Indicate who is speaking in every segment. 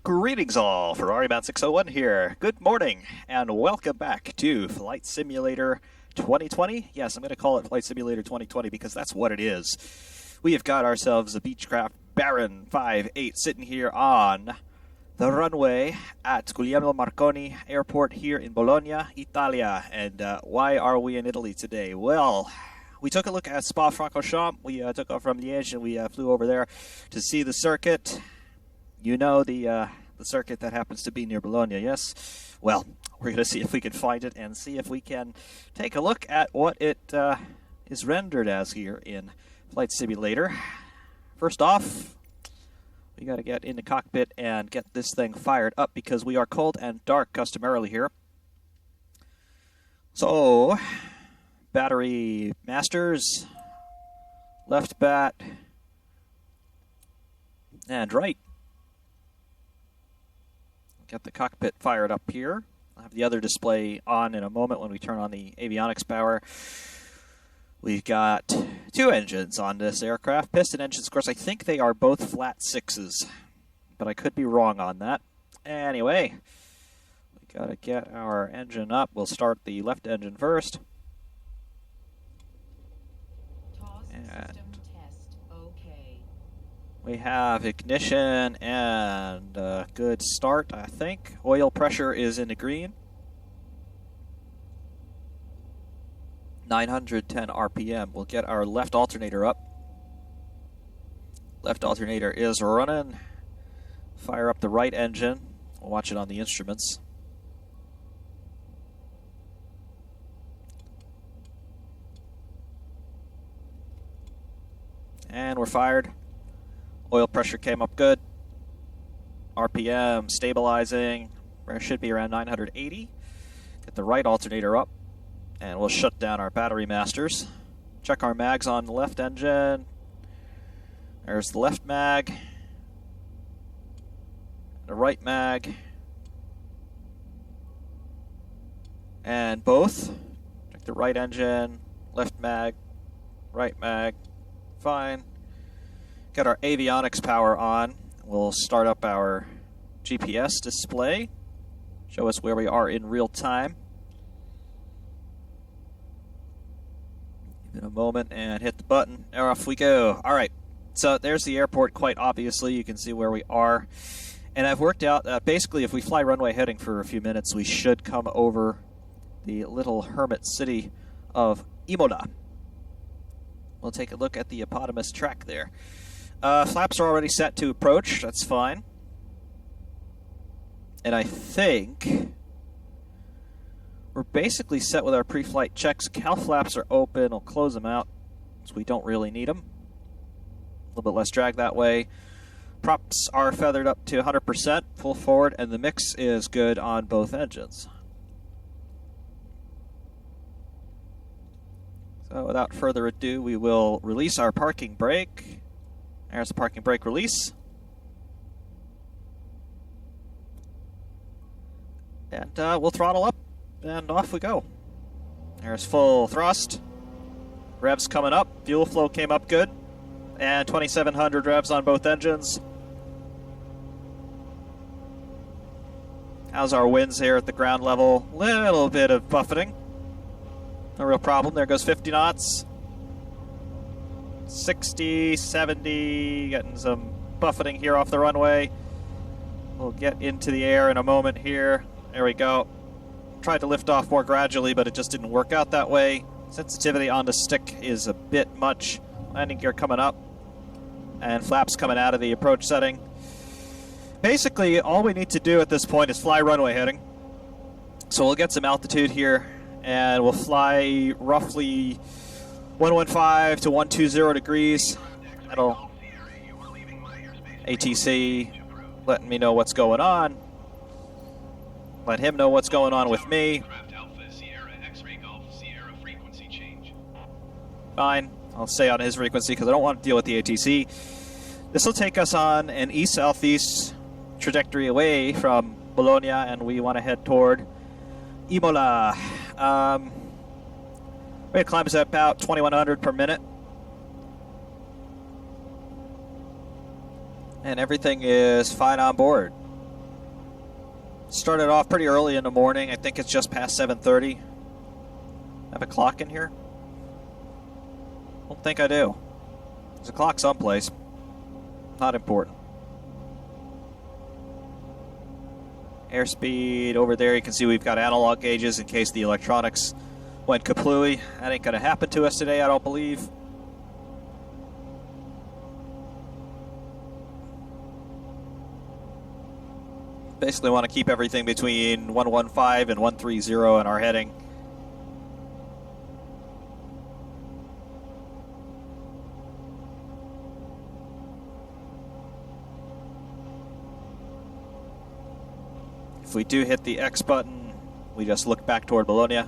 Speaker 1: Greetings all, Ferrari-Man 601 here. Good morning, and welcome back to Flight Simulator 2020. Yes, I'm going to call it Flight Simulator 2020 because that's what it is. We have got ourselves a Beechcraft Baron 5.8 sitting here on the runway at Guglielmo Marconi Airport here in Bologna, Italia. And why are we in Italy today? Well, we took a look at Spa-Francorchamps. We took off from Liège and we flew over there to see the circuit. You know the circuit that happens to be near Bologna, yes? Well, we're going to see if we can find it and see if we can take a look at what it is rendered as here in Flight Simulator. First off, we got to get in the cockpit and get this thing fired up because we are cold and dark customarily here. So, battery masters, left bat, and right. Get the cockpit fired up here. I'll have the other display on in a moment when we turn on the avionics power. We've got two engines on this aircraft. Piston engines, of course, I think they are both flat sixes, but I could be wrong on that. Anyway, we got to get our engine up. We'll start the left engine first. And we have ignition and a good start, I think. Oil pressure is in the green. 910 RPM. We'll get our left alternator up. Left alternator is running. Fire up the right engine. We'll watch it on the instruments. And we're fired. Oil pressure came up good. RPM stabilizing. It should be around 980. Get the right alternator up. And we'll shut down our battery masters. Check our mags on the left engine. There's the left mag. The right mag. And both. Check the right engine. Left mag. Right mag. Fine. Got our avionics power on. We'll start up our GPS display. Show us where we are in real time. Give it a moment and hit the button. And off we go. Alright, so there's the airport quite obviously. You can see where we are. And I've worked out that basically if we fly runway heading for a few minutes, we should come over the little hermit city of Imola. We'll take a look at the eponymous track there. Flaps are already set to approach, that's fine. And I think we're basically set with our pre-flight checks. Cowl flaps are open, I'll close them out, so we don't really need them. A little bit less drag that way. Props are feathered up to 100%, full forward, and the mix is good on both engines. So without further ado, we will release our parking brake. There's the parking brake release. And we'll throttle up, and off we go. There's full thrust. Revs coming up. Fuel flow came up good. And 2,700 revs on both engines. How's our winds here at the ground level? Little bit of buffeting. No real problem. There goes 50 knots. 60, 70, getting some buffeting here off the runway. We'll get into the air in a moment here. There we go. Tried to lift off more gradually, but it just didn't work out that way. Sensitivity on the stick is a bit much. Landing gear coming up, and flaps coming out of the approach setting. Basically, all we need to do at this point is fly runway heading. So we'll get some altitude here, and we'll fly roughly 115 to 120 degrees. That'll ATC letting me know what's going on. Let him know what's going on with me. Fine. I'll stay on his frequency because I don't want to deal with the ATC. This will take us on an east-southeast trajectory away from Bologna, and we want to head toward Imola. Rate of climb is at about 2,100 per minute. And everything is fine on board. Started off pretty early in the morning. I think it's just past 7:30. Have a clock in here? Don't think I do. There's a clock someplace. Not important. Airspeed over there. You can see we've got analog gauges in case the electronics went kaplooey. That ain't gonna happen to us today, I don't believe. Basically want to keep everything between 115 and 130 in our heading. If we do hit the X button, we just look back toward Bologna.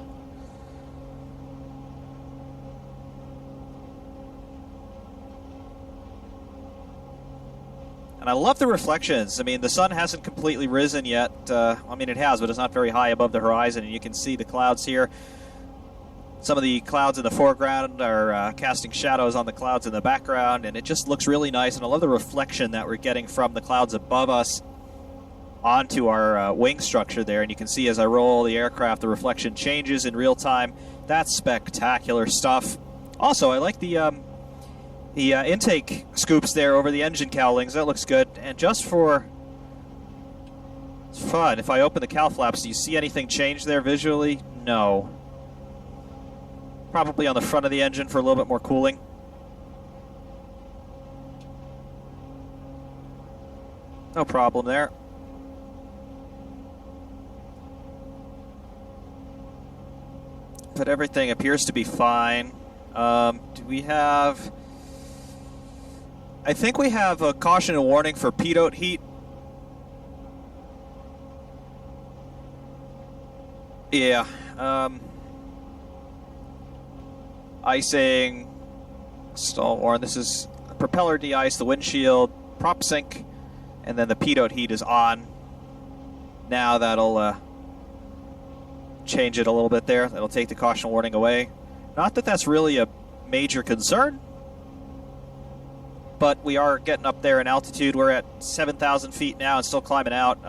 Speaker 1: And I love the reflections. I mean, the sun hasn't completely risen yet. I mean, it has, but it's not very high above the horizon, and you can see the clouds here. Some of the clouds in the foreground are casting shadows on the clouds in the background, and it just looks really nice. And I love the reflection that we're getting from the clouds above us onto our wing structure there. And you can see as I roll the aircraft, the reflection changes in real time. That's spectacular stuff. Also, I like the intake scoops there over the engine cowlings. That looks good. And just for fun, if I open the cowl flaps, do you see anything change there visually? No. Probably on the front of the engine for a little bit more cooling. No problem there. But everything appears to be fine. Do we have... I think we have a caution and warning for pitot heat. Yeah. Icing. Stall warn. This is propeller de-ice, the windshield, prop sync, and then the pitot heat is on. Now that'll change it a little bit there. That'll take the caution warning away. Not that that's really a major concern, but we are getting up there in altitude. We're at 7,000 feet now and still climbing out.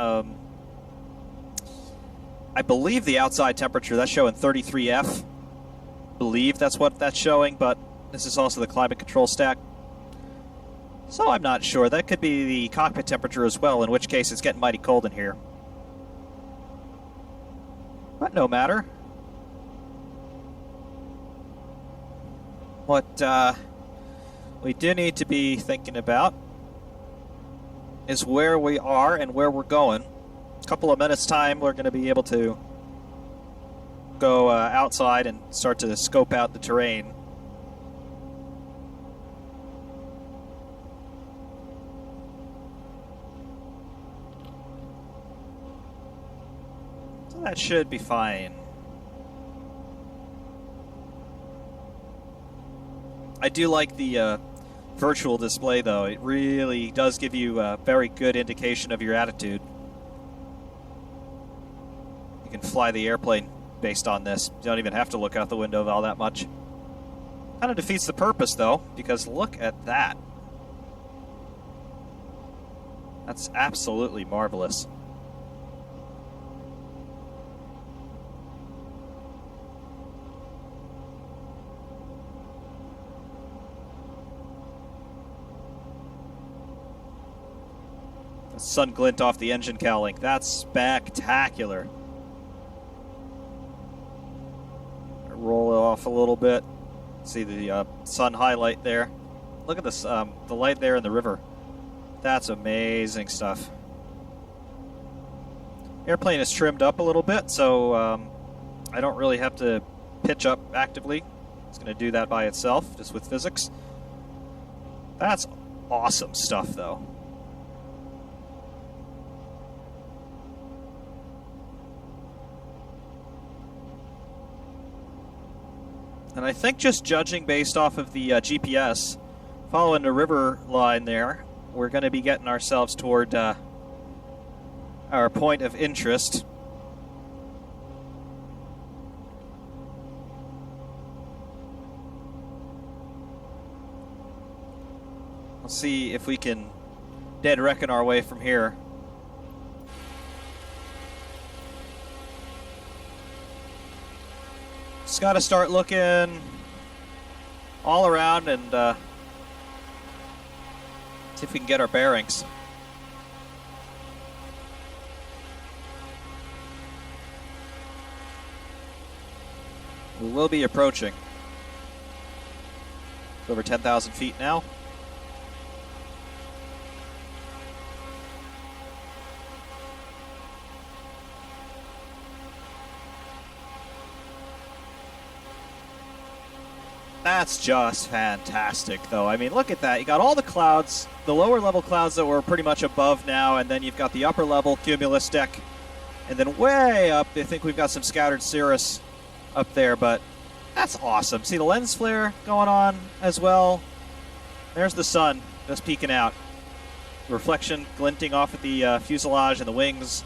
Speaker 1: I believe the outside temperature, that's showing 33F. I believe that's what that's showing, but this is also the climate control stack. So I'm not sure. That could be the cockpit temperature as well, in which case it's getting mighty cold in here. But no matter. What we do need to be thinking about is where we are and where we're going. A couple of minutes time, we're going to be able to go outside and start to scope out the terrain. So that should be fine. I do like the virtual display, though. It really does give you a very good indication of your attitude. You can fly the airplane based on this. You don't even have to look out the window all that much. Kind of defeats the purpose, though, because look at that. That's absolutely marvelous. The sun glint off the engine cowling. That's spectacular. Roll it off a little bit. See the sun highlight there. Look at this, the light there in the river. That's amazing stuff. Airplane is trimmed up a little bit, so I don't really have to pitch up actively. It's going to do that by itself, just with physics. That's awesome stuff, though. And I think just judging based off of the GPS, following the river line there, we're going to be getting ourselves toward our point of interest. Let's see if we can dead reckon our way from here. Just got to start looking all around and see if we can get our bearings. We will be approaching. It's over 10,000 feet now. That's just fantastic, though. I mean, look at that. You got all the clouds, the lower level clouds that were pretty much above now, and then you've got the upper level cumulus deck. And then way up, I think we've got some scattered cirrus up there, but that's awesome. See the lens flare going on as well. There's the sun just peeking out. The reflection glinting off at the fuselage and the wings.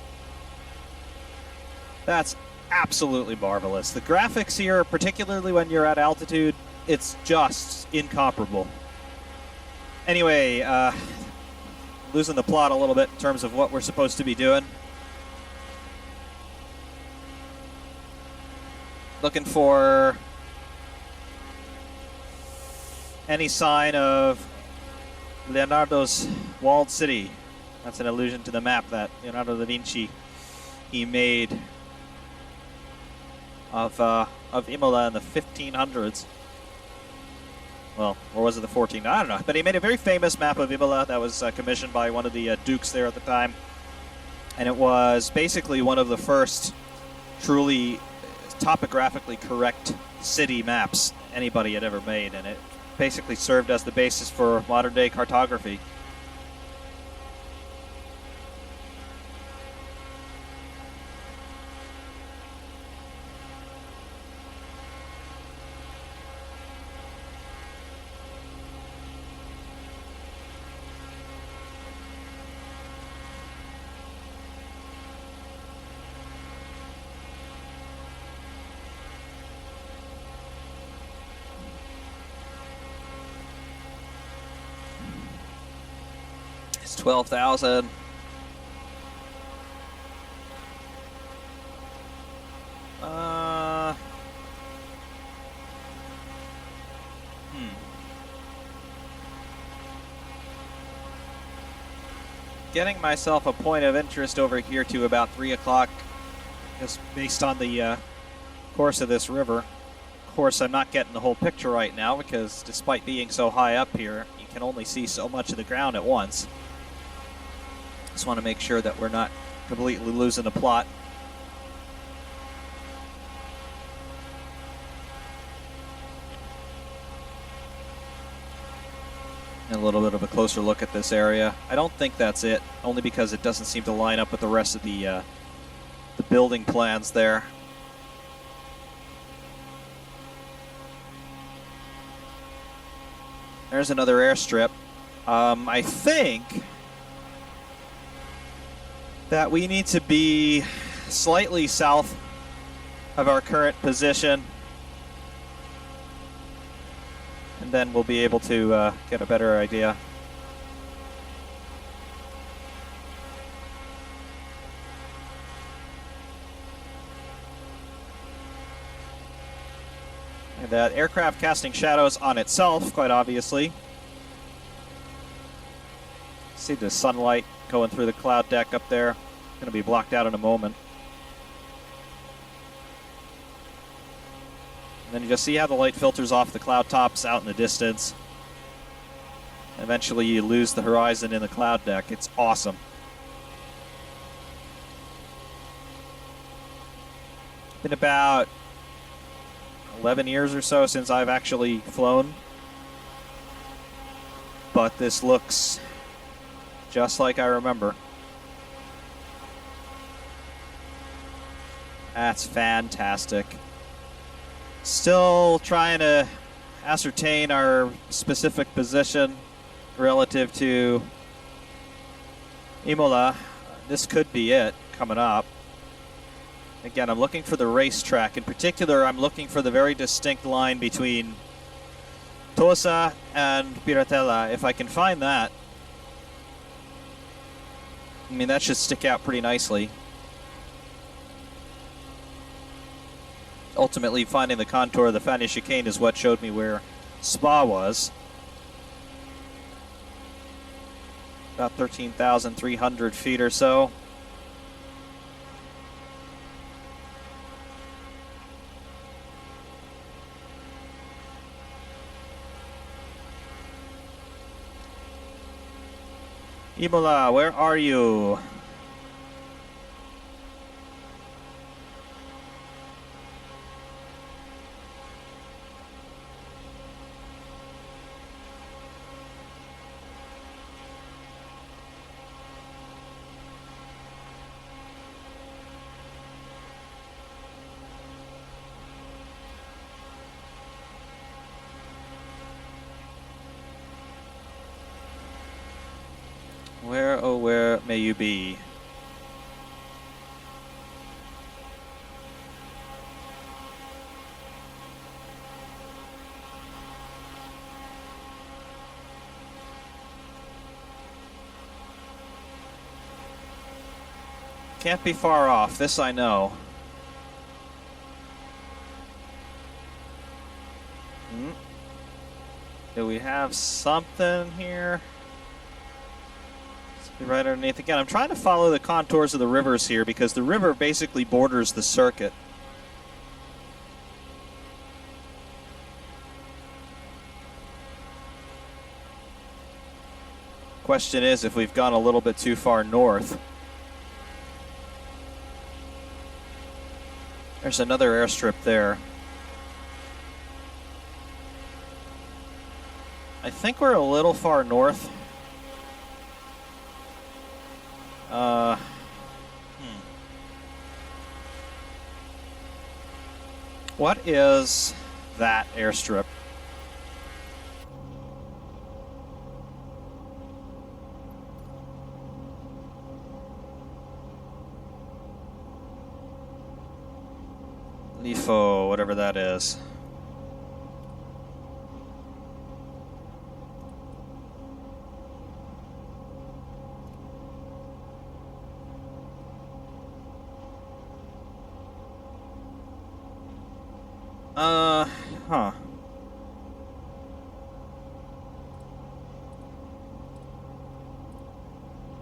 Speaker 1: That's absolutely marvelous. The graphics here, particularly when you're at altitude, it's just incomparable. Anyway, losing the plot a little bit in terms of what we're supposed to be doing. Looking for any sign of Leonardo's walled city. That's an allusion to the map that Leonardo da Vinci he made of Imola in the 1500s. Well, or was it the 1400s? I don't know. But he made a very famous map of Imola that was commissioned by one of the dukes there at the time. And it was basically one of the first truly topographically correct city maps anybody had ever made. And it basically served as the basis for modern-day cartography. It's 12,000. Getting myself a point of interest over here to about 3 o'clock, just based on the course of this river. Of course, I'm not getting the whole picture right now because despite being so high up here, you can only see so much of the ground at once. Just want to make sure that we're not completely losing the plot. And a little bit of a closer look at this area. I don't think that's it, only because it doesn't seem to line up with the rest of the building plans there. There's another airstrip. I think that we need to be slightly south of our current position, and then we'll be able to get a better idea. And that aircraft casting shadows on itself, quite obviously. See the sunlight going through the cloud deck up there. Going to be blocked out in a moment. And then you just see how the light filters off the cloud tops out in the distance. Eventually you lose the horizon in the cloud deck. It's awesome. Been about 11 years or so since I've actually flown. But this looks just like I remember. That's fantastic. Still trying to ascertain our specific position relative to Imola. This could be it coming up. Again, I'm looking for the racetrack. In particular, I'm looking for the very distinct line between Tosa and Piratella. If I can find that, I mean, that should stick out pretty nicely. ultimately finding the contour of the Fanny Chicane is what showed me where Spa was. About 13,300 feet or so. Imola, where are you? Where, oh where may you be? Can't be far off, this I know. Do we have something here? Right underneath again. I'm trying to follow the contours of the rivers here because the river basically borders the circuit. Question is if we've gone a little bit too far north. There's another airstrip there. I think we're a little far north. What is that airstrip? LIFO, whatever that is. Huh.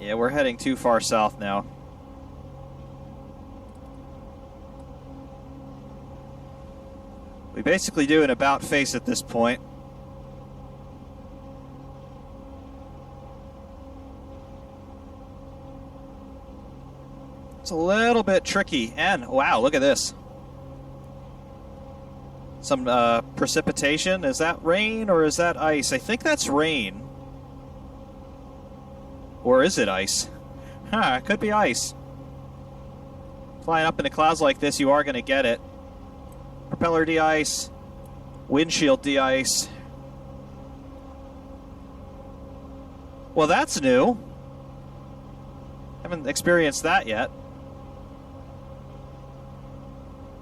Speaker 1: Yeah, we're heading too far south now. We basically do an about face at this point. It's a little bit tricky, and wow, look at this. Some precipitation. Is that rain or is that ice? I think that's rain. Or is it ice? Huh, it could be ice. Flying up in the clouds like this, you are going to get it. Propeller de-ice. Windshield de-ice. Well, that's new. Haven't experienced that yet.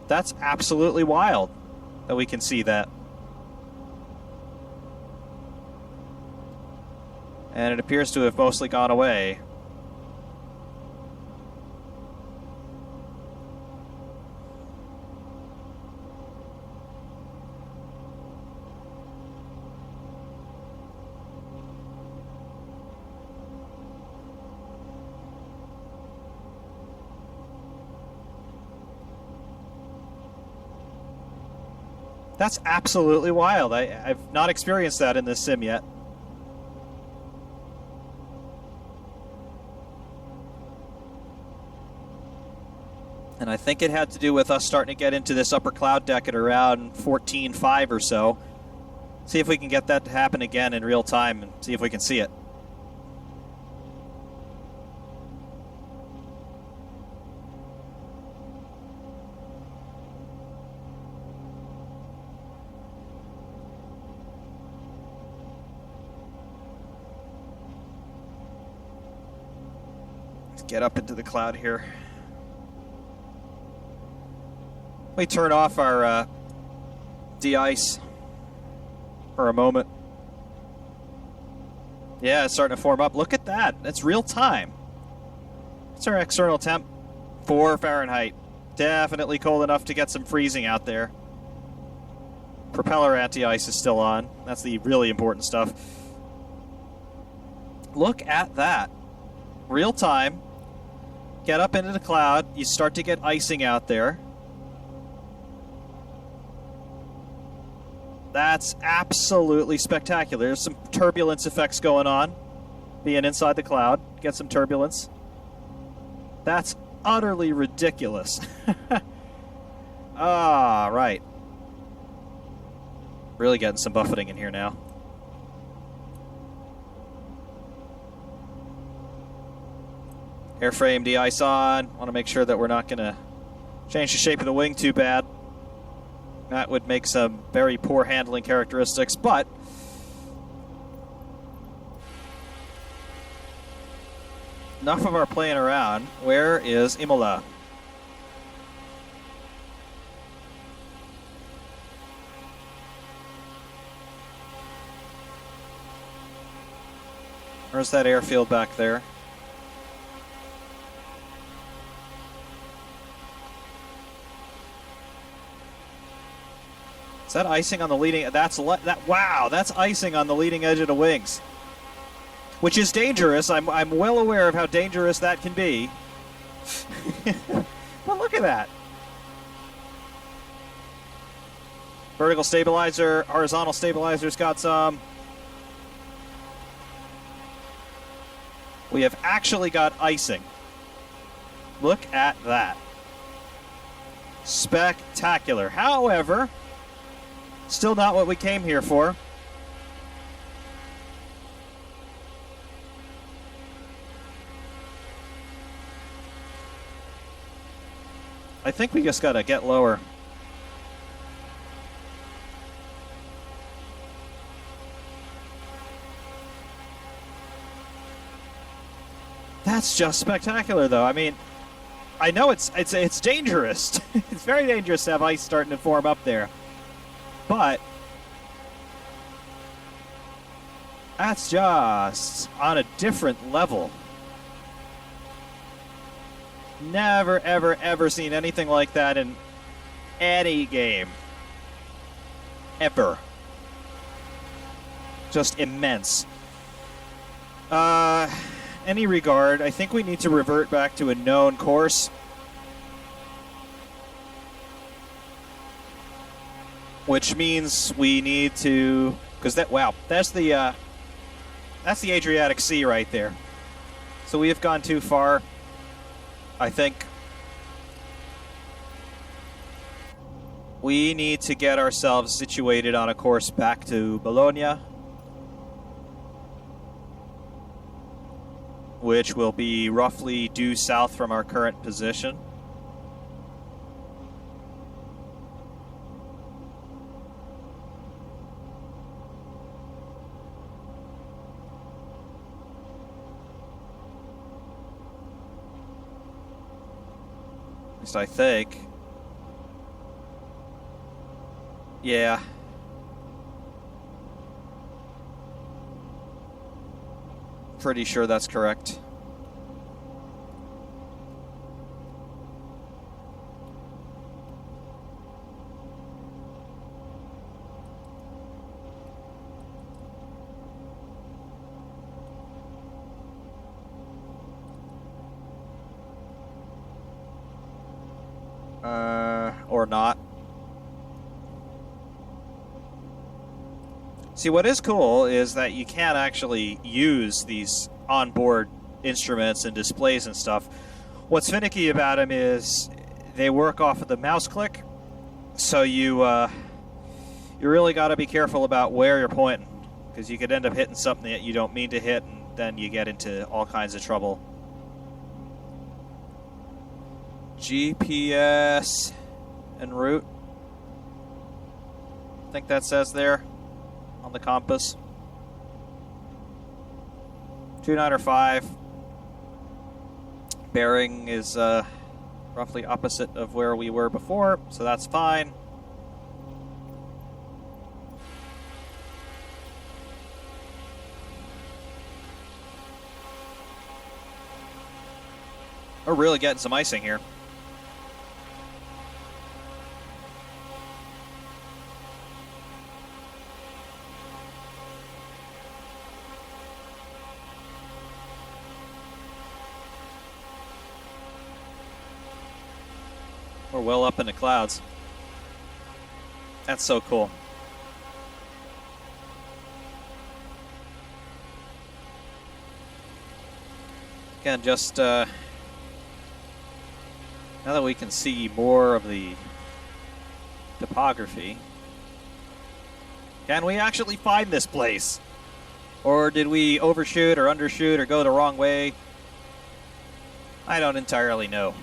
Speaker 1: That's absolutely wild that we can see that. And it appears to have mostly gone away. That's absolutely wild. I've not experienced that in this sim yet. And I think it had to do with us starting to get into this upper cloud deck at around 14.5 or so. See if we can get that to happen again in real time and see if we can see it. Let's get up into the cloud here. We turn off our de-ice for a moment. Yeah, it's starting to form up. Look at that. That's real time. It's our external temp. 4 Fahrenheit. Definitely cold enough to get some freezing out there. Propeller anti-ice is still on. That's the really important stuff. Look at that. Real time. Get up into the cloud. You start to get icing out there. That's absolutely spectacular. There's some turbulence effects going on. Being inside the cloud. Get some turbulence. That's utterly ridiculous. Ah, right. Really getting some buffeting in here now. Airframe de-ice on. Want to make sure that we're not going to change the shape of the wing too bad. That would make some very poor handling characteristics, but enough of our playing around. Where is Imola? Where's that airfield back there? Is that icing on the leading? Wow, that's icing on the leading edge of the wings, which is dangerous. I'm well aware of how dangerous that can be. But look at that. Vertical stabilizer, horizontal stabilizer's got some. We have actually got icing. Look at that. Spectacular. However, still not what we came here for. I think we just got to get lower. That's just spectacular, though. I mean, I know it's dangerous. It's very dangerous to have ice starting to form up there. But that's just on a different level. Never, ever, ever seen anything like that in any game. Ever. Just immense. Any regard, I think we need to revert back to a known course. Which means we need to, because that's the Adriatic Sea right there. So we have gone too far, I think. We need to get ourselves situated on a course back to Bologna, which will be roughly due south from our current position. At least I think. Yeah. Pretty sure that's correct. Or not. See, what is cool is that you can actually use these onboard instruments and displays and stuff. What's finicky about them is they work off of the mouse click, so you really got to be careful about where you're pointing, because you could end up hitting something that you don't mean to hit, and then you get into all kinds of trouble. GPS en route. I think that says there on the compass. 295. Bearing is roughly opposite of where we were before, so that's fine. We're really getting some icing here. We're well up in the clouds. That's so cool. Again, just now that we can see more of the topography, can we actually find this place? Or did we overshoot or undershoot or go the wrong way? I don't entirely know.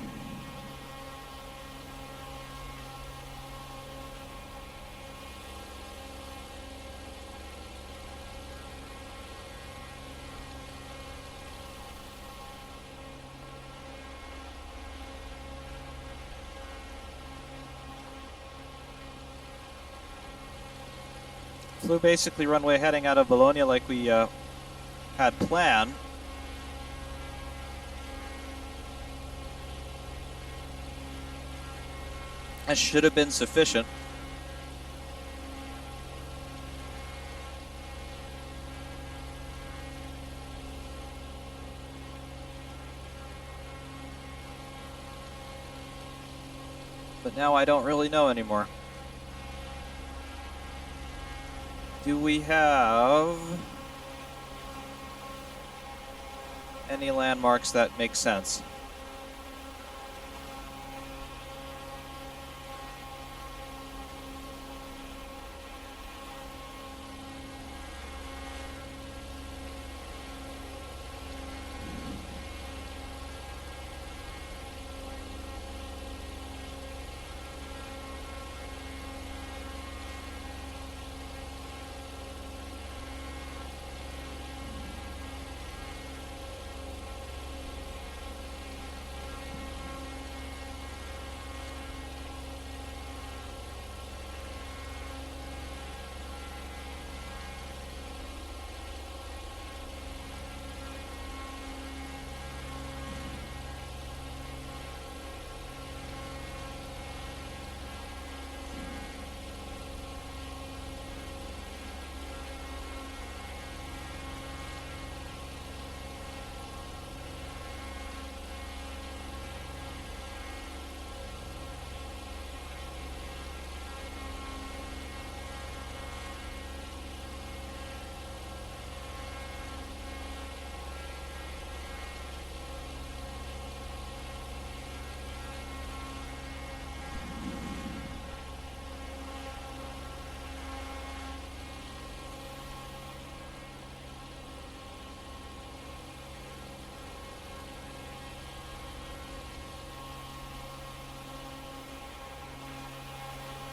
Speaker 1: Flew basically runway heading out of Bologna like we had planned. That should have been sufficient. But now I don't really know anymore. Do we have any landmarks that make sense?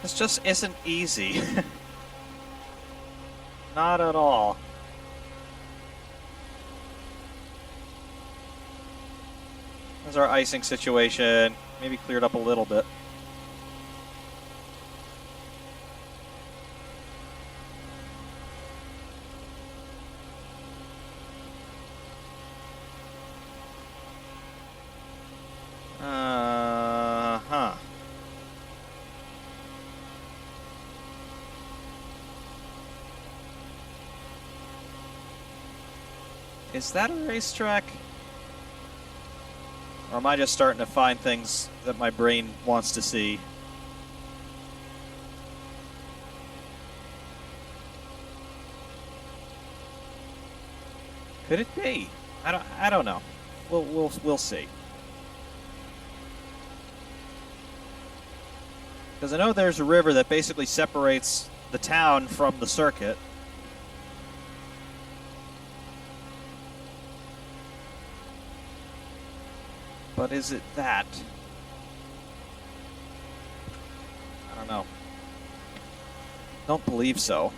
Speaker 1: This just isn't easy. Not at all. There's our icing situation. Maybe cleared up a little bit. Is that a racetrack? Or am I just starting to find things that my brain wants to see? Could it be? I don't know. We'll see. Because I know there's a river that basically separates the town from the circuit. But is it that? I don't know. Don't believe so.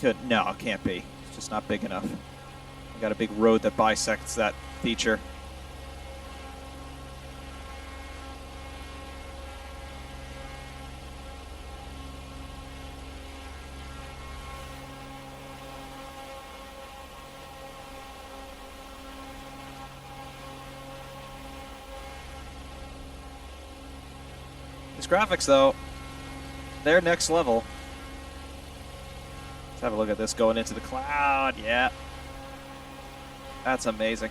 Speaker 1: No, it can't be. It's just not big enough. We got a big road that bisects that feature. These graphics, though, they're next level. Let's have a look at this going into the cloud. Yeah. That's amazing.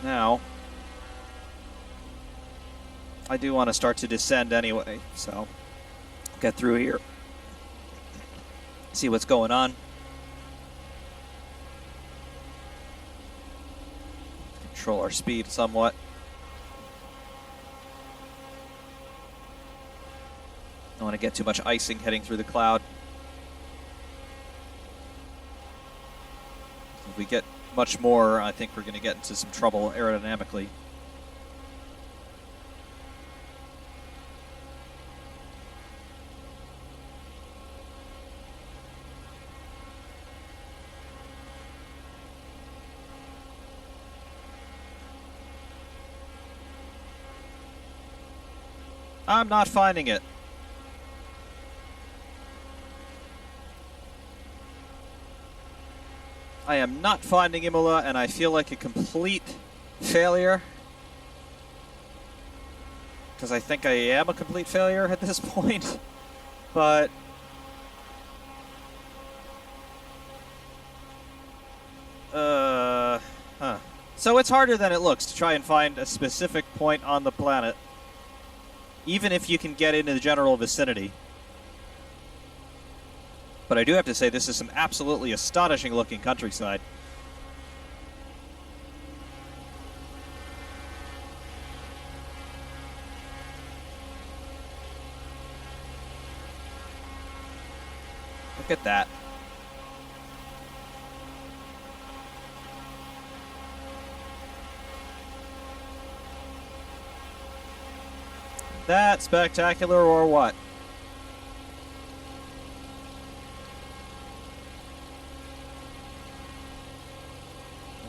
Speaker 1: Now, I do want to start to descend anyway, so get through here, see what's going on. Control our speed somewhat. Don't want to get too much icing heading through the cloud. If we get much more, I think we're going to get into some trouble aerodynamically. I'm not finding it. I am not finding Imola, and I feel like a complete failure. Because I think I am a complete failure at this point. But so it's harder than it looks to try and find a specific point on the planet, even if you can get into the general vicinity. But I do have to say, this is some absolutely astonishing looking countryside. Look at that. That spectacular or what?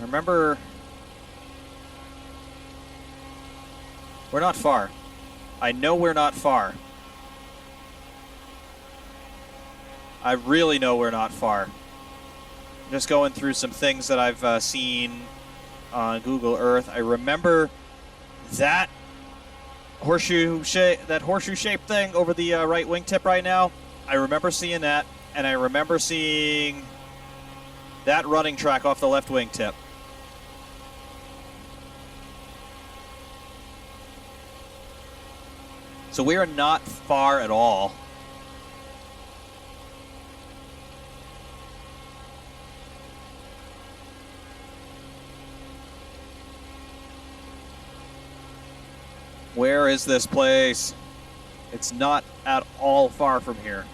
Speaker 1: Remember, we're not far. I know we're not far. I really know we're not far. Just going through some things that I've seen on Google Earth. I remember that horseshoe-shaped thing over the right wingtip right now. I remember seeing that, and I remember seeing that running track off the left wingtip. So we are not far at all. Where is this place? It's not at all far from here.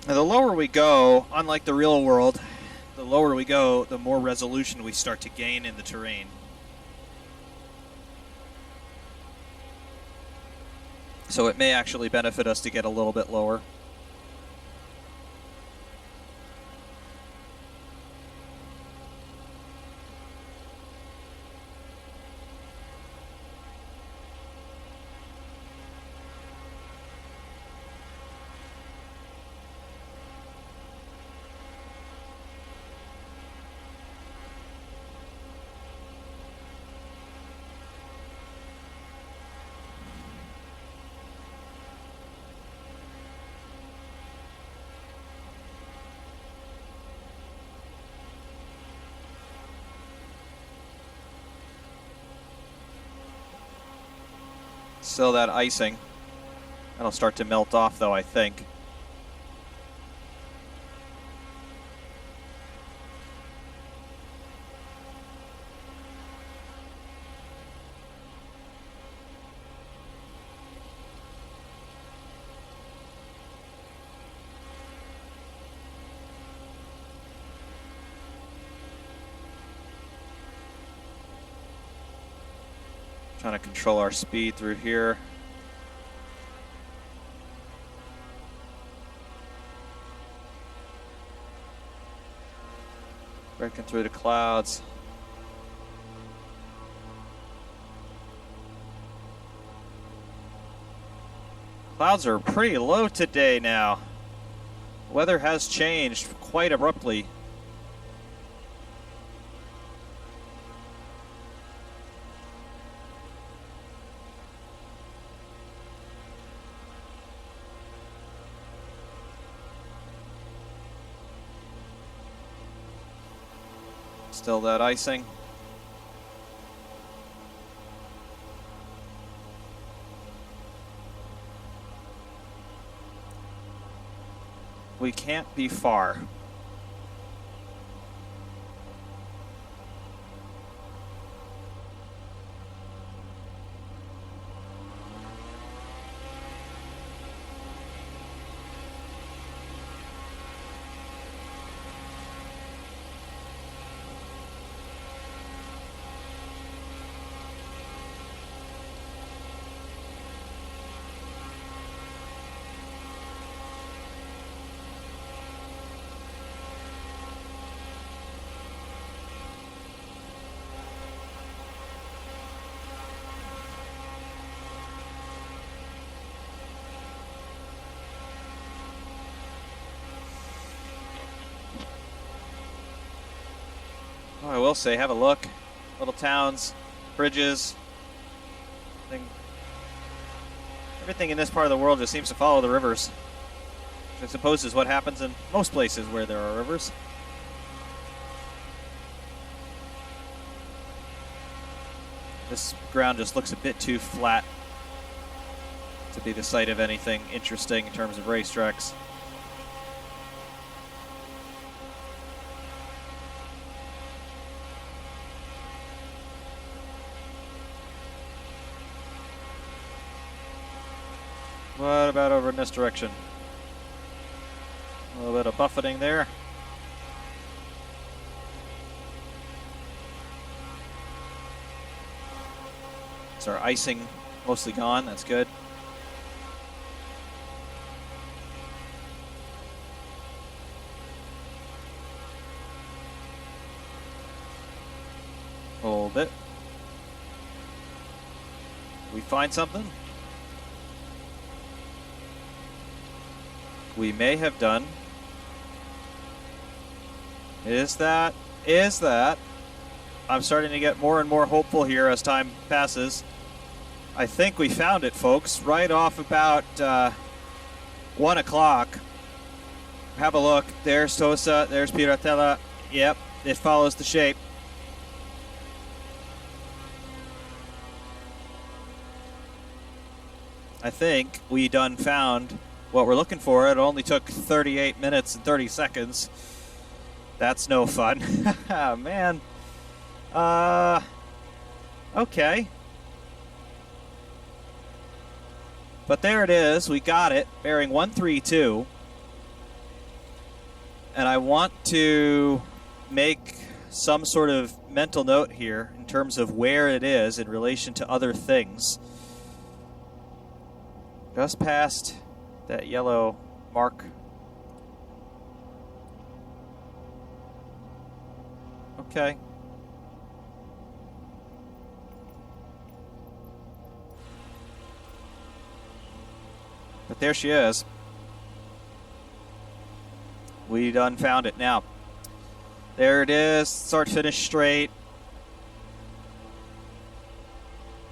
Speaker 1: Now, the lower we go, unlike the real world, the lower we go, the more resolution we start to gain in the terrain. So it may actually benefit us to get a little bit lower. Still that icing. That'll start to melt off, though, I think. Trying to control our speed through here. Breaking through the clouds. Clouds are pretty low today now. Weather has changed quite abruptly. Still that icing. We can't be far. Oh, I will say, have a look. Little towns, bridges. Everything in this part of the world just seems to follow the rivers. Which I suppose is what happens in most places where there are rivers. This ground just looks a bit too flat to be the site of anything interesting in terms of racetracks. What about over in this direction? A little bit of buffeting there. Is our icing mostly gone? That's good. Hold it. We find something? We may have done. Is that? I'm starting to get more and more hopeful here as time passes. I think we found it, folks, right off about 1 o'clock. Have a look. There's Tosa, there's Piratella. Yep, it follows the shape. I think we done found what we're looking for. It only took 38 minutes and 30 seconds. That's no fun. Man. Okay. But there it is. We got it. Bearing 132. And I want to make some sort of mental note here in terms of where it is in relation to other things. Just past that yellow mark. Okay. But there she is. We done found it now. There it is. Start finish straight.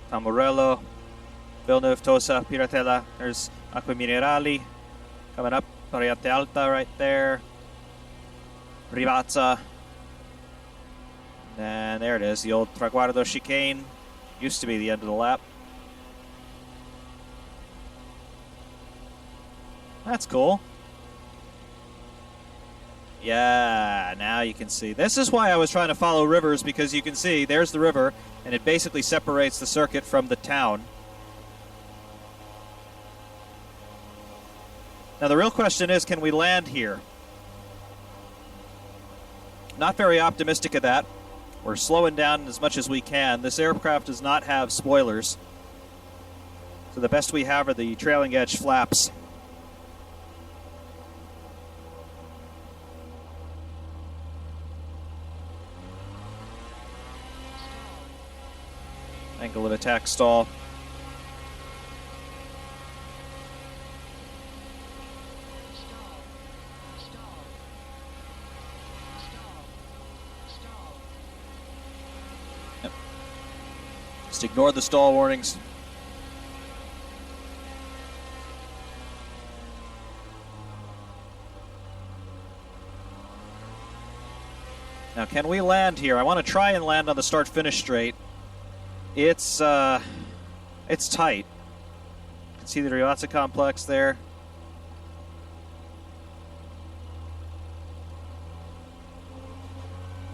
Speaker 1: Tamburello, Villeneuve, Tosa, Piratella. There's Acque Minerali coming up. Torriate Alta right there. Rivazza. And there it is, the old Traguardo chicane. Used to be the end of the lap. That's cool. Yeah, now you can see. This is why I was trying to follow rivers, because you can see there's the river, and it basically separates the circuit from the town. Now the real question is, can we land here? Not very optimistic of that. We're slowing down as much as we can. This aircraft does not have spoilers, so the best we have are the trailing edge flaps. Angle of attack stall. Just ignore the stall warnings. Now, can we land here? I want to try and land on the start-finish straight. It's tight. You can see the Rivazza complex there.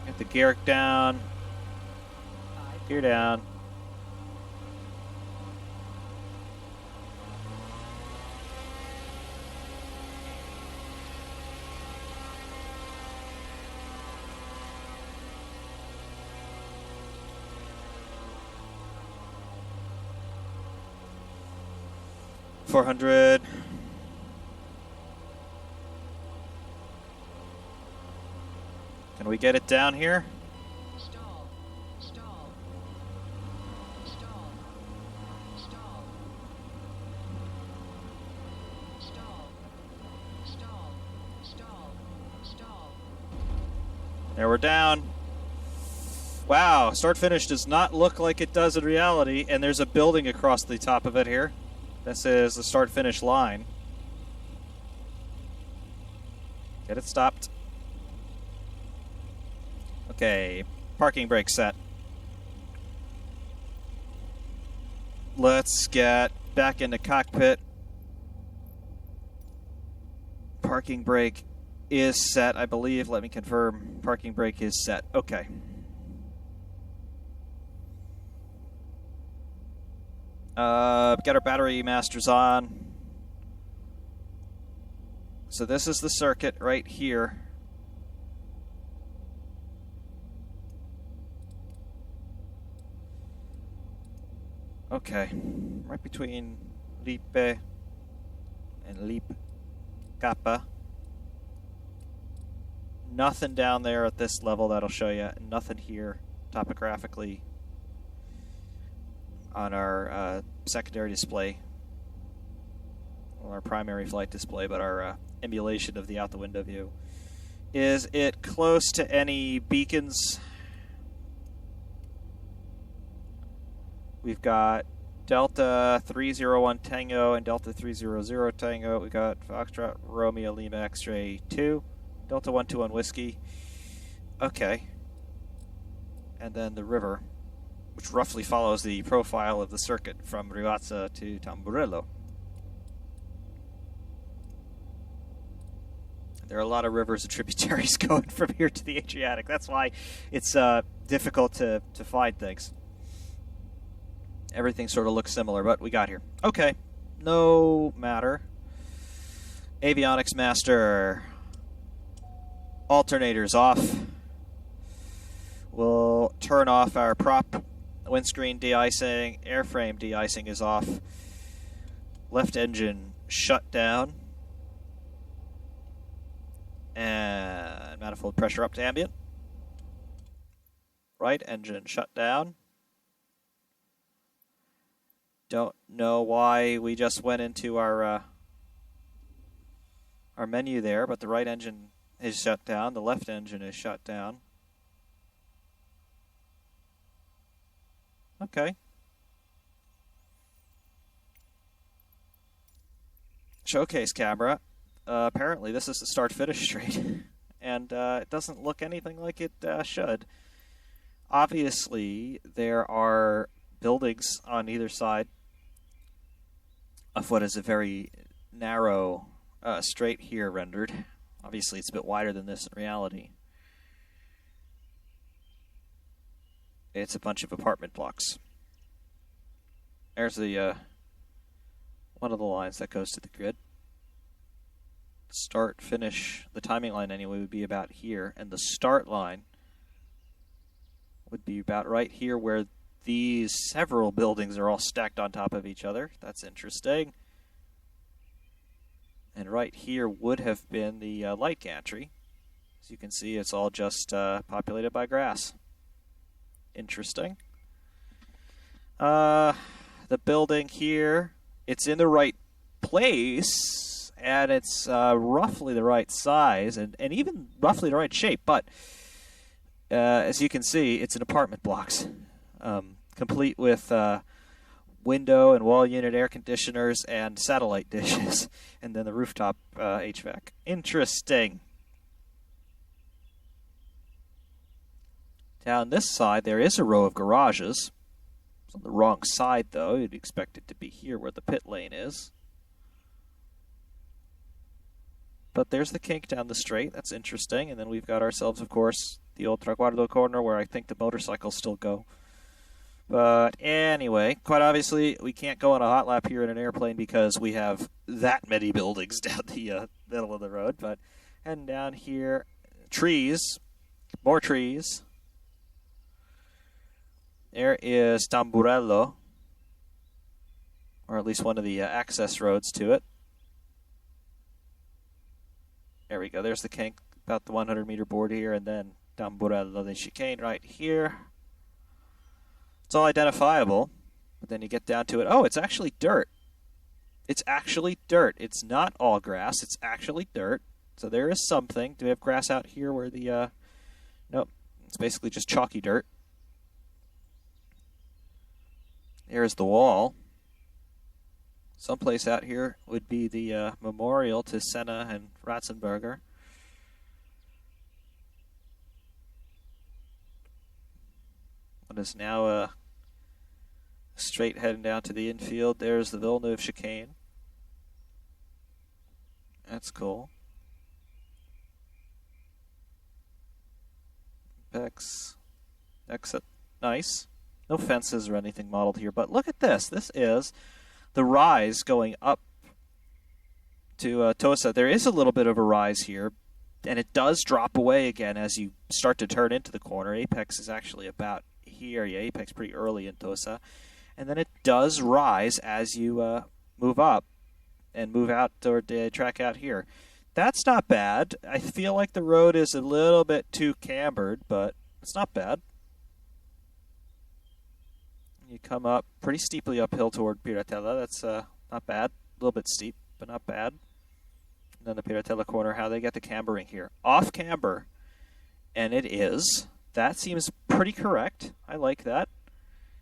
Speaker 1: Get the Garrick down. Gear down. .400. Can we get it down here?
Speaker 2: Stall. Stall. Stall. Stall. Stall. Stall. Stall. Stall.
Speaker 1: There, we're down. Wow, start-finish does not look like it does in reality, and there's a building across the top of it here. This is the start-finish line. Get it stopped. Okay, parking brake set. Let's get back into cockpit. Parking brake is set, I believe. Let me confirm. Parking brake is set. Okay. Get our battery masters on. So this is the circuit right here. Okay, right between Lipe and Lipe Kappa. Nothing down there at this level that'll show you. Nothing here topographically on our secondary display, well, our primary flight display, but our emulation of the out the window view. Is it close to any beacons? We've got Delta 301 Tango and Delta 300 Tango. We've got Foxtrot Romeo Lima X-Ray 2, Delta 121 Whiskey. Okay. And then the river, which roughly follows the profile of the circuit from Rivazza to Tamburello. There are a lot of rivers and tributaries going from here to the Adriatic. That's why it's difficult to find things. Everything sort of looks similar, but we got here. Okay, no matter. Avionics master. Alternators off. We'll turn off our prop. Windscreen de-icing. Airframe de-icing is off. Left engine shut down. And manifold pressure up to ambient. Right engine shut down. Don't know why we just went into our menu there, but the right engine is shut down. The left engine is shut down. Okay. Showcase camera. Apparently this is the start-finish straight, and it doesn't look anything like it should. Obviously, there are buildings on either side of what is a very narrow straight here rendered. Obviously, it's a bit wider than this in reality. It's a bunch of apartment blocks. There's the one of the lines that goes to the grid. Start, finish, the timing line anyway would be about here, and the start line would be about right here where these several buildings are all stacked on top of each other. That's interesting. And right here would have been the light gantry. As you can see, it's all just populated by grass. Interesting. The building here, it's in the right place, and it's roughly the right size, and even roughly the right shape, but as you can see, it's in apartment blocks. complete with window and wall unit air conditioners and satellite dishes, and then the rooftop HVAC. Interesting. Down this side, there is a row of garages. It's on the wrong side, though. You'd expect it to be here where the pit lane is. But there's the kink down the straight. That's interesting. And then we've got ourselves, of course, the old Traguardo corner where I think the motorcycles still go. But anyway, quite obviously, we can't go on a hot lap here in an airplane because we have that many buildings down the middle of the road. But heading down here, trees, more trees. There is Tamburello, or at least one of the access roads to it. There we go. There's the kink, about the 100-meter board here, and then Tamburello, the chicane right here. It's all identifiable, but then you get down to it. Oh, it's actually dirt. It's actually dirt. It's not all grass. It's actually dirt. So there is something. Do we have grass out here where the... Nope. It's basically just chalky dirt. There's the wall. Someplace out here would be the memorial to Senna and Ratzenberger. What is now straight heading down to the infield. There's the Villeneuve chicane. That's cool. Exit. Nice. No fences or anything modeled here, but look at this. This is the rise going up to Tosa. There is a little bit of a rise here, and it does drop away again as you start to turn into the corner. Apex is actually about here. Yeah, apex pretty early in Tosa. And then it does rise as you move up and move out toward the track out here. That's not bad. I feel like the road is a little bit too cambered, but it's not bad. You come up pretty steeply uphill toward Piratella. That's not bad. A little bit steep, but not bad. And then the Piratella corner, how they get the cambering here. Off camber, and it is. That seems pretty correct. I like that.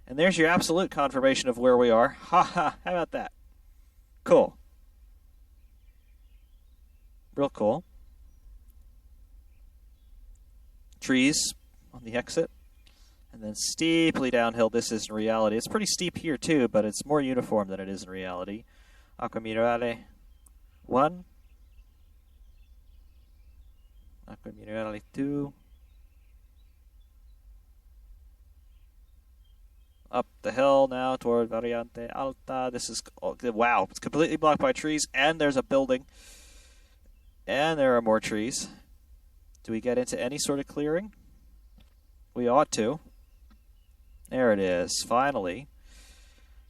Speaker 1: And there's your absolute confirmation of where we are. Ha ha, how about that? Cool. Real cool. Trees on the exit. And then steeply downhill, this is in reality. It's pretty steep here too, but it's more uniform than it is in reality. Acqua Minerale 1. Acqua Minerale 2. Up the hill now toward Variante Alta. This is, oh, wow, it's completely blocked by trees, and there's a building. And there are more trees. Do we get into any sort of clearing? We ought to. There it is, finally.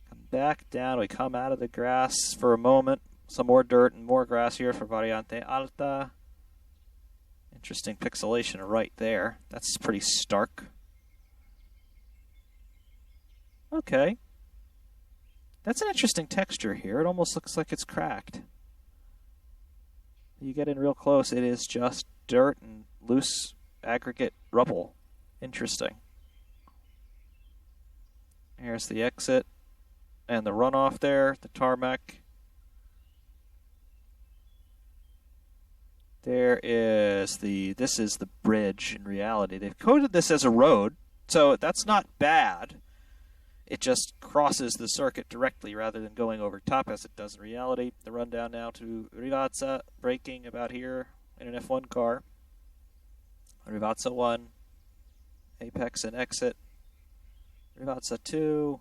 Speaker 1: Come back down. We come out of the grass for a moment. Some more dirt and more grass here for Variante Alta. Interesting pixelation right there. That's pretty stark. Okay. That's an interesting texture here. It almost looks like it's cracked. You get in real close, it is just dirt and loose aggregate rubble. Interesting. Here's the exit and the runoff there, the tarmac. This is the bridge in reality. They've coded this as a road, so that's not bad. It just crosses the circuit directly rather than going over top as it does in reality. The rundown now to Rivazza, braking about here in an F1 car. Rivazza 1, apex and exit. Rivazza 2,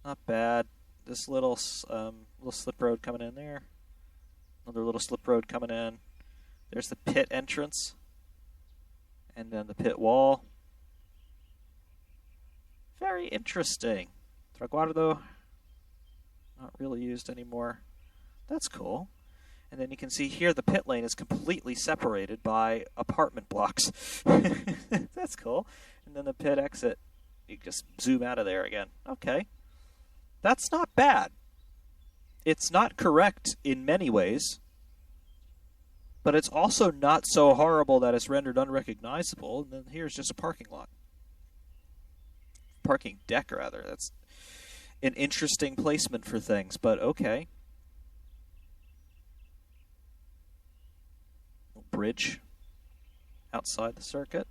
Speaker 1: not bad. This little slip road coming in there. Another little slip road coming in. There's the pit entrance. And then the pit wall. Very interesting. Traguardo, not really used anymore. That's cool. And then you can see here the pit lane is completely separated by apartment blocks. That's cool. And then the pit exit, you just zoom out of there again. Okay. That's not bad. It's not correct in many ways, but it's also not so horrible that it's rendered unrecognizable. And then here's just a parking lot. parking deck, rather. That's an interesting placement for things, but okay. Bridge outside the circuit.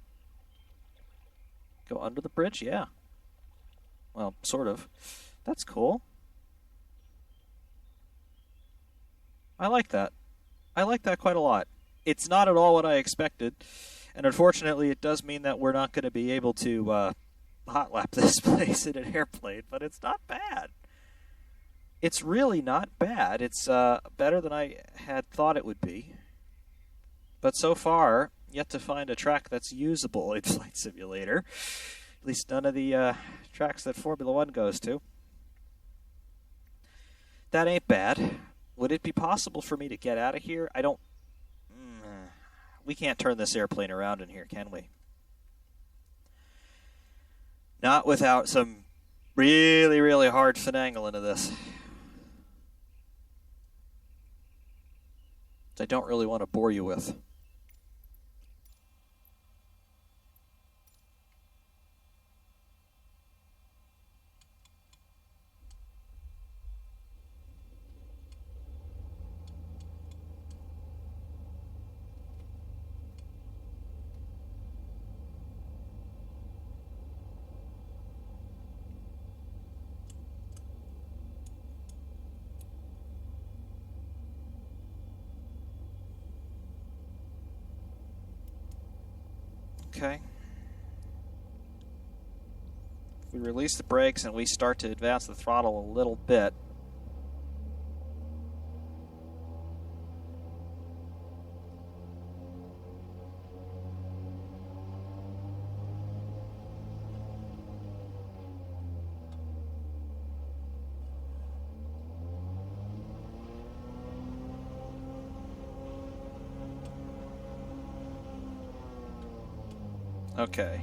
Speaker 1: Go under the bridge? Yeah. Well, sort of. That's cool. I like that. I like that quite a lot. It's not at all what I expected, and unfortunately it does mean that we're not going to be able to hot lap this place in an airplane, but it's not bad. It's really not bad. It's better than I had thought it would be. But so far, yet to find a track that's usable in Flight Simulator. At least none of the tracks that Formula One goes to. That ain't bad. Would it be possible for me to get out of here? I don't... we can't turn this airplane around in here, can we? Not without some really, really hard finagling of this. I don't really want to bore you with. Okay. If we release the brakes and we start to advance the throttle a little bit. Okay.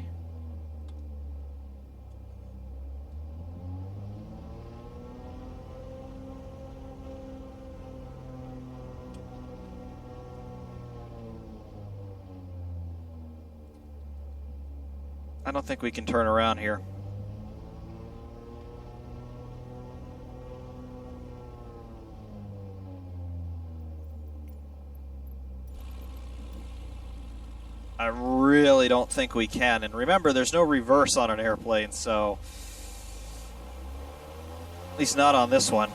Speaker 1: I don't think we can turn around here. I really don't think we can. And remember, there's no reverse on an airplane, so... at least not on this one.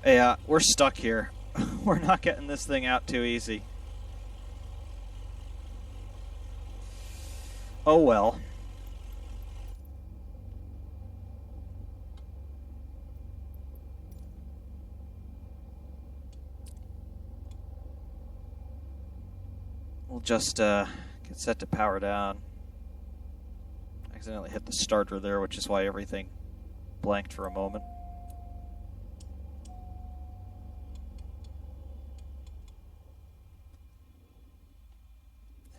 Speaker 1: Yeah, we're stuck here. We're not getting this thing out too easy. Oh well. We'll just get set to power down. Accidentally hit the starter there, which is why everything blanked for a moment.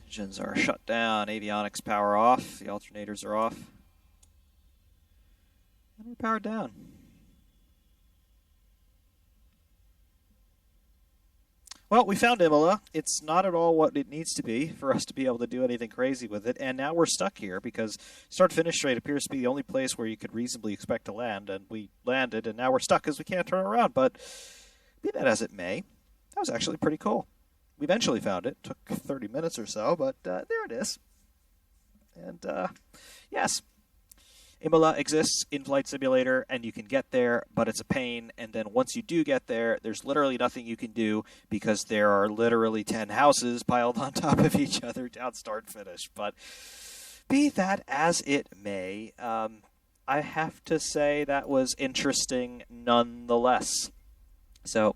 Speaker 1: Engines are shut down, avionics power off, the alternators are off, and we're powered down. Well, we found Imola. It's not at all what it needs to be for us to be able to do anything crazy with it, and now we're stuck here because start-finish straight appears to be the only place where you could reasonably expect to land, and we landed, and now we're stuck because we can't turn around, but be that as it may, that was actually pretty cool. We eventually found it. Took 30 minutes or so, but there it is. And yes, Imola exists in Flight Simulator, and you can get there, but it's a pain. And then once you do get there, there's literally nothing you can do because there are literally 10 houses piled on top of each other down start finish. But be that as it may, I have to say that was interesting nonetheless. So...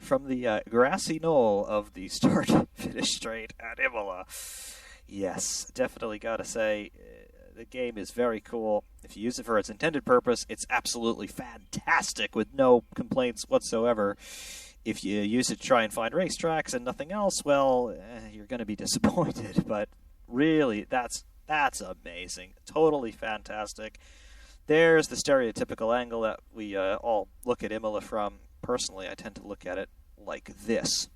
Speaker 1: from the grassy knoll of the start-finish straight at Imola. Yes, definitely got to say, the game is very cool. If you use it for its intended purpose, it's absolutely fantastic with no complaints whatsoever. If you use it to try and find racetracks and nothing else, well, you're going to be disappointed. But Really, that's amazing. Totally fantastic. There's the stereotypical angle that we all look at Imola from. Personally, I tend to look at it like this,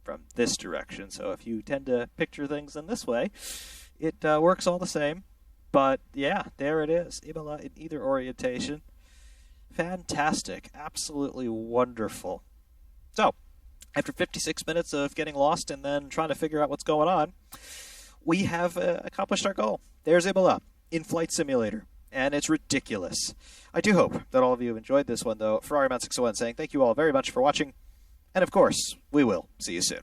Speaker 1: from this direction. So if you tend to picture things in this way, it works all the same. But yeah, there it is. Imola in either orientation. Fantastic. Absolutely wonderful. So, after 56 minutes of getting lost and then trying to figure out what's going on, we have accomplished our goal. There's Imola in Flight Simulator. And it's ridiculous. I do hope that all of you enjoyed this one, though. Ferrari Man 601 saying thank you all very much for watching. And of course, we will see you soon.